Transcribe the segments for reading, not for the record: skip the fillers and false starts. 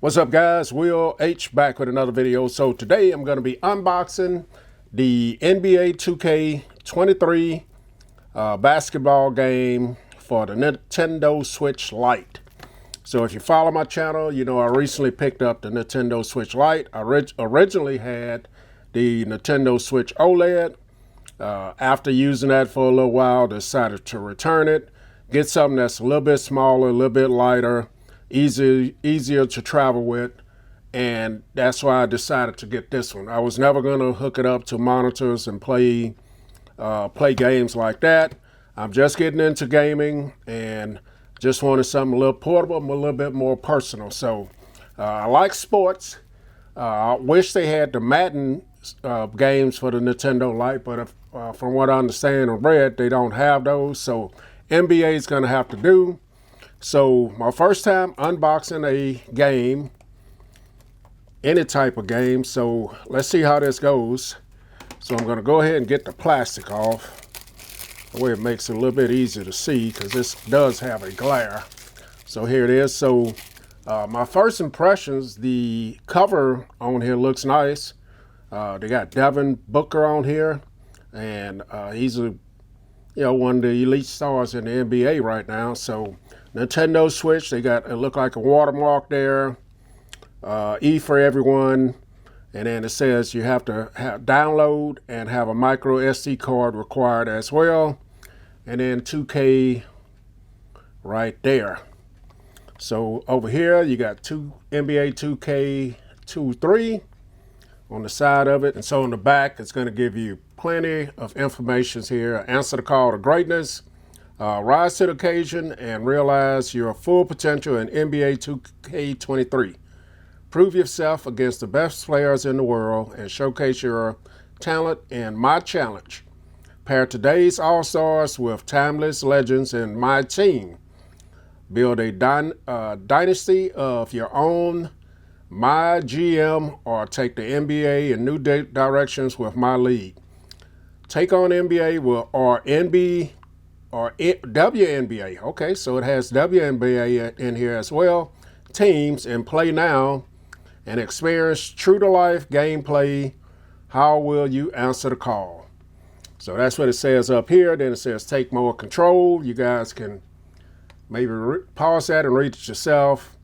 What's up, guys? Will H back with another video. So today I'm going to be unboxing the NBA 2K23 basketball game for the Nintendo Switch Lite. So if you follow my channel, you know I recently picked up the Nintendo Switch Lite. I originally had the Nintendo Switch OLED. After using that for a little while, decided to return it, get something that's a little bit smaller, a little bit lighter, easier to travel with, and that's why I decided to get this one. I was never going to hook it up to monitors and play games like that. I'm just getting into gaming and just wanted something a little portable, a little bit more personal. So I like sports. I wish they had the Madden games for the Nintendo Lite, but from what I understand and read, they don't have those. So NBA is going to have to do. So my first time unboxing a game, any type of game. So let's see how this goes. So I'm going to go ahead and get the plastic off. The way it makes it a little bit easier to see, because this does have a glare. So here it is. So my first impressions, the cover on here looks nice. They got Devin Booker on here, and he's one of the elite stars in the NBA right now. So Nintendo Switch, they got, it looked like a watermark there, E for everyone, and then it says you have to download and have a micro SD card required as well, and then 2K right there. So over here you got NBA 2K23 on the side of it, and so on the back it's going to give you plenty of information here. Answer the call to greatness. Rise to the occasion and realize your full potential in NBA 2K23. Prove yourself against the best players in the world and showcase your talent in my challenge. Pair today's All-Stars with timeless legends in my team. Build a dynasty of your own, my GM, or take the NBA in new directions with my league. Take on NBA or WNBA. Okay, so it has WNBA in here as well. Teams, and play now and experience true-to-life gameplay. How will you answer the call? So that's what it says up here. Then it says take more control. You guys can maybe pause that and read it yourself.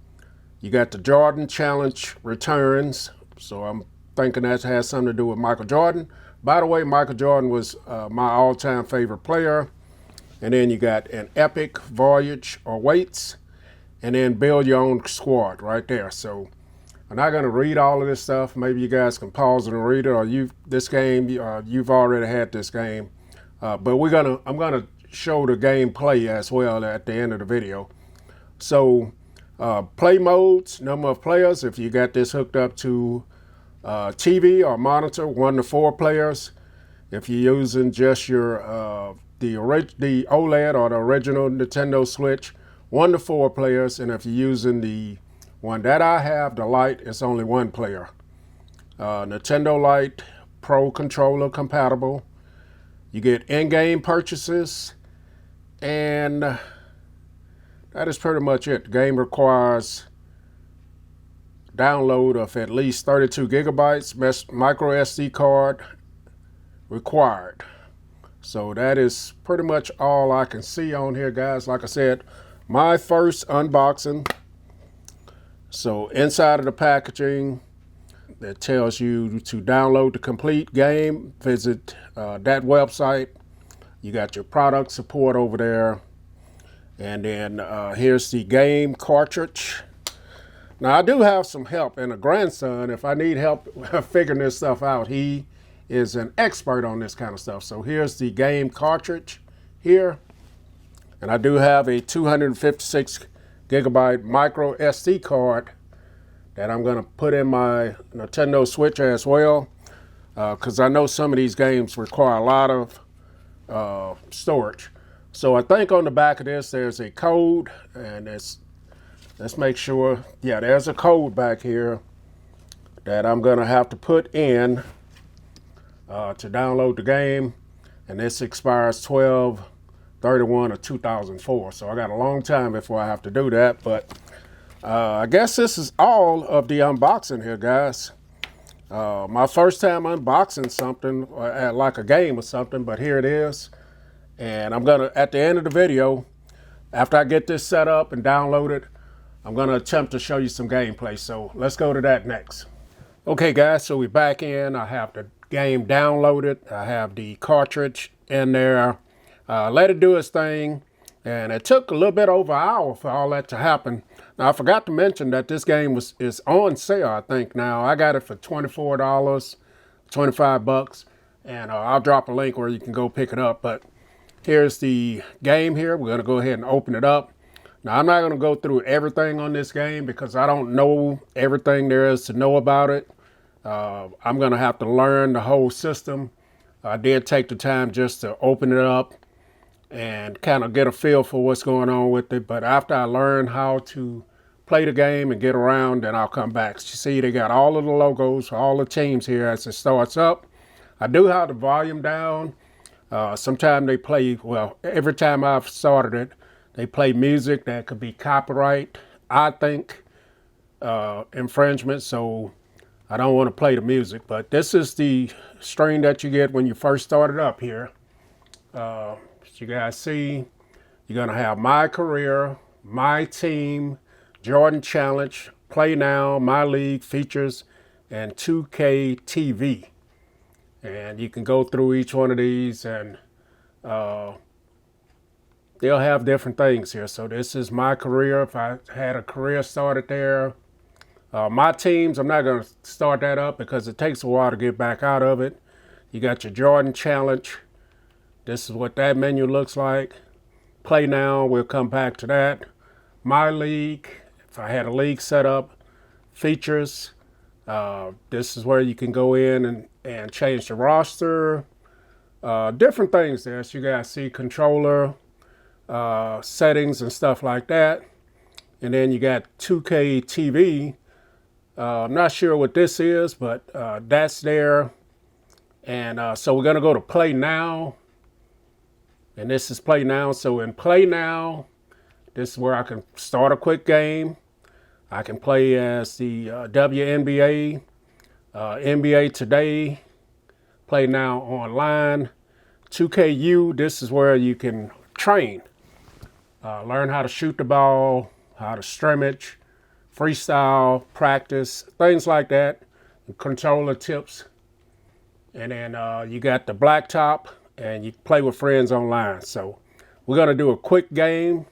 You got the Jordan Challenge returns. So I'm thinking that has something to do with Michael Jordan. By the way, Michael Jordan was my all-time favorite player. And then you got an epic voyage awaits, and then build your own squad right there. So I'm not going to read all of this stuff. Maybe you guys can pause it and read it, or you've already had this game. But I'm gonna show the gameplay as well at the end of the video. So play modes, number of players. If you got this hooked up to TV or monitor, 1 to 4 players. If you're using just your the OLED or the original Nintendo Switch, 1 to 4 players, and if you're using the one that I have, the Lite, it's only 1 player. Nintendo Lite Pro controller compatible. You get in-game purchases, and that is pretty much it. The game requires download of at least 32 gigabytes, micro SD card required. So that is pretty much all I can see on here, guys. Like I said, my first unboxing. So inside of the packaging, that tells you to download the complete game. Visit that website. You got your product support over there. And then here's the game cartridge. Now, I do have some help, and a grandson, if I need help figuring this stuff out, he is an expert on this kind of stuff. So here's the game cartridge here. And I do have a 256 gigabyte micro SD card that I'm going to put in my Nintendo Switch as well, because I know some of these games require a lot of storage. So I think on the back of this there's a code, and let's make sure, yeah, there's a code back here that I'm going to have to put in to download the game, and this expires 12/31 of 2004. So I got a long time before I have to do that, but I guess this is all of the unboxing here, guys. My first time unboxing something, like a game or something, but here it is. And I'm gonna, at the end of the video, after I get this set up and downloaded, I'm gonna attempt to show you some gameplay. So let's go to that next. Okay guys, so we're back in. I have the game downloaded. I have the cartridge in there. Let it do its thing. And it took a little bit over an hour for all that to happen. Now, I forgot to mention that this game is on sale, I think, now. I got it for $24, 25 bucks. And I'll drop a link where you can go pick it up. But here's the game here. We're going to go ahead and open it up. Now, I'm not going to go through everything on this game because I don't know everything there is to know about it. I'm going to have to learn the whole system. I did take the time just to open it up and kind of get a feel for what's going on with it. But after I learn how to play the game and get around, then I'll come back. You see, they got all of the logos, all the teams here as it starts up. I do have the volume down. Sometimes they play, well, every time I've started it, they play music that could be copyright, I think, infringement. So I don't want to play the music. But this is the screen that you get when you first start it up here. You guys see, you're going to have my career, my team, Jordan Challenge, Play Now, My League, Features, and 2K TV. And you can go through each one of these and they'll have different things here. So this is my career. If I had a career started there. My teams, I'm not going to start that up because it takes a while to get back out of it. You got your Jordan Challenge. This is what that menu looks like. Play Now, we'll come back to that. My League, if I had a league set up. Features, this is where you can go in and change the roster. Different things there. So you guys see controller, settings and stuff like that. And then you got 2K TV. I'm not sure what this is, but that's there. And so we're going to go to Play Now. And this is Play Now. So in Play Now, this is where I can start a quick game. I can play as the WNBA, NBA Today, Play Now Online. 2KU, this is where you can train. Learn how to shoot the ball, how to scrimmage, freestyle, practice, things like that. Controller tips. And then you got the blacktop. And you play with friends online. So we're going to do a quick game.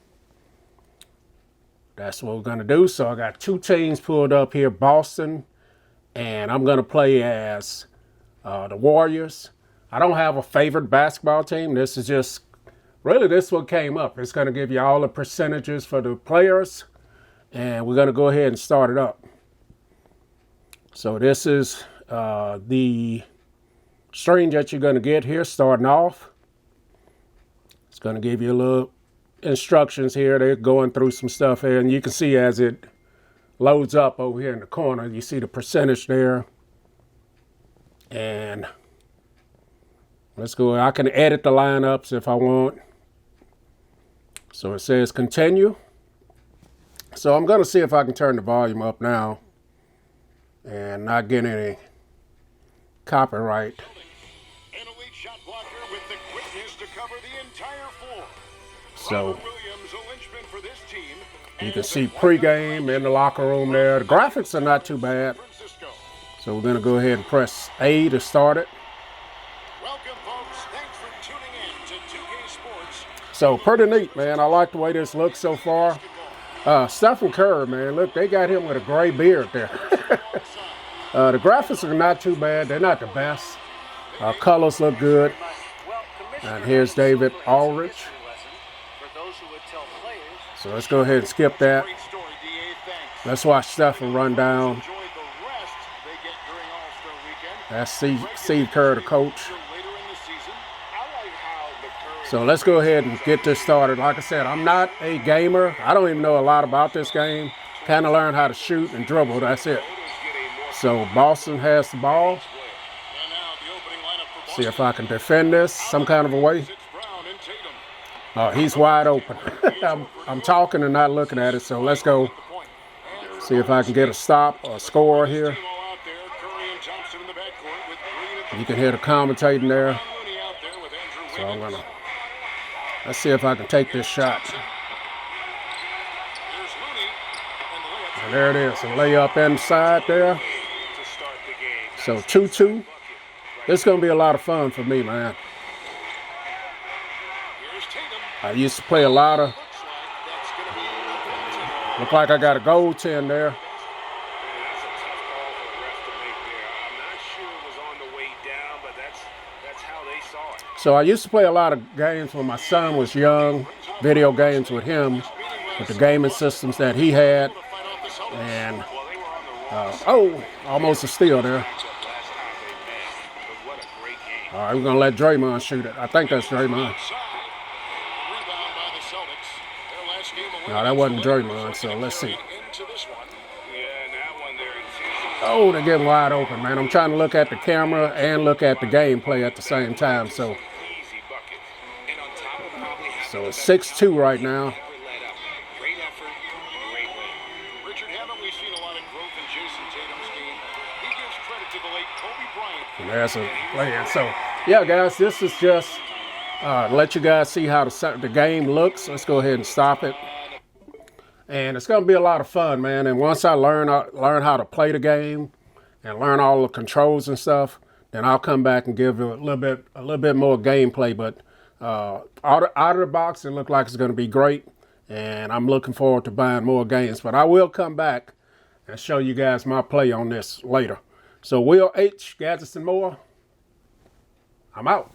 That's what we're going to do. So I got two teams pulled up here, Boston. And I'm going to play as the Warriors. I don't have a favorite basketball team. This is just, really this is what came up. It's going to give you all the percentages for the players. And we're going to go ahead and start it up. So this is the string that you're going to get here starting off. It's going to give you a little instructions here. They're going through some stuff here, and you can see as it loads up over here in the corner, you see the percentage there. And let's go. I can edit the lineups if I want. So it says continue. So I'm going to see if I can turn the volume up now and not get any copyright. So you can see pregame in the locker room there. The graphics are not too bad. So we're going to go ahead and press A to start it. Welcome, folks. Thanks for tuning in to 2K Sports. So pretty neat, man. I like the way this looks so far. Stephen Curry, man, look, they got him with a gray beard there. The graphics are not too bad. They're not the best. Colors look good. And here's David Aldridge. So let's go ahead and skip that. Let's watch Stephen run down. That's Steve Kerr, the coach. So let's go ahead and get this started. Like I said, I'm not a gamer. I don't even know a lot about this game. Kind of learn how to shoot and dribble. That's it. So Boston has the ball. See if I can defend this some kind of a way. Oh, he's wide open. I'm talking and not looking at it, so let's go. See if I can get a stop or a score here. You can hear the commentating there. So I'm gonna, let's see if I can take this shot. And there it is, a layup inside there. So 2-2. This is gonna be a lot of fun for me, man. I used to play a lot of. Look like I got a goaltend there. That's a tough call for the ref to make there. I'm not sure it was on the way down, but that's how they saw it. So I used to play a lot of games when my son was young, video games with him, with the gaming systems that he had. And, oh, almost a steal there. All right, we're going to let Draymond shoot it. I think that's Draymond. No, that wasn't Draymond, so let's see. Oh, they're getting wide open, man. I'm trying to look at the camera and look at the gameplay at the same time. So it's 6-2 right now. And there's a play. So, yeah, guys, this is just let you guys see how the game looks. Let's go ahead and stop it. And it's going to be a lot of fun, man. And once I learn how to play the game and learn all the controls and stuff, then I'll come back and give you a little bit more gameplay. But out of the box, it looks like it's going to be great. And I'm looking forward to buying more games. But I will come back and show you guys my play on this later. So Will H, Gadgets and More, I'm out.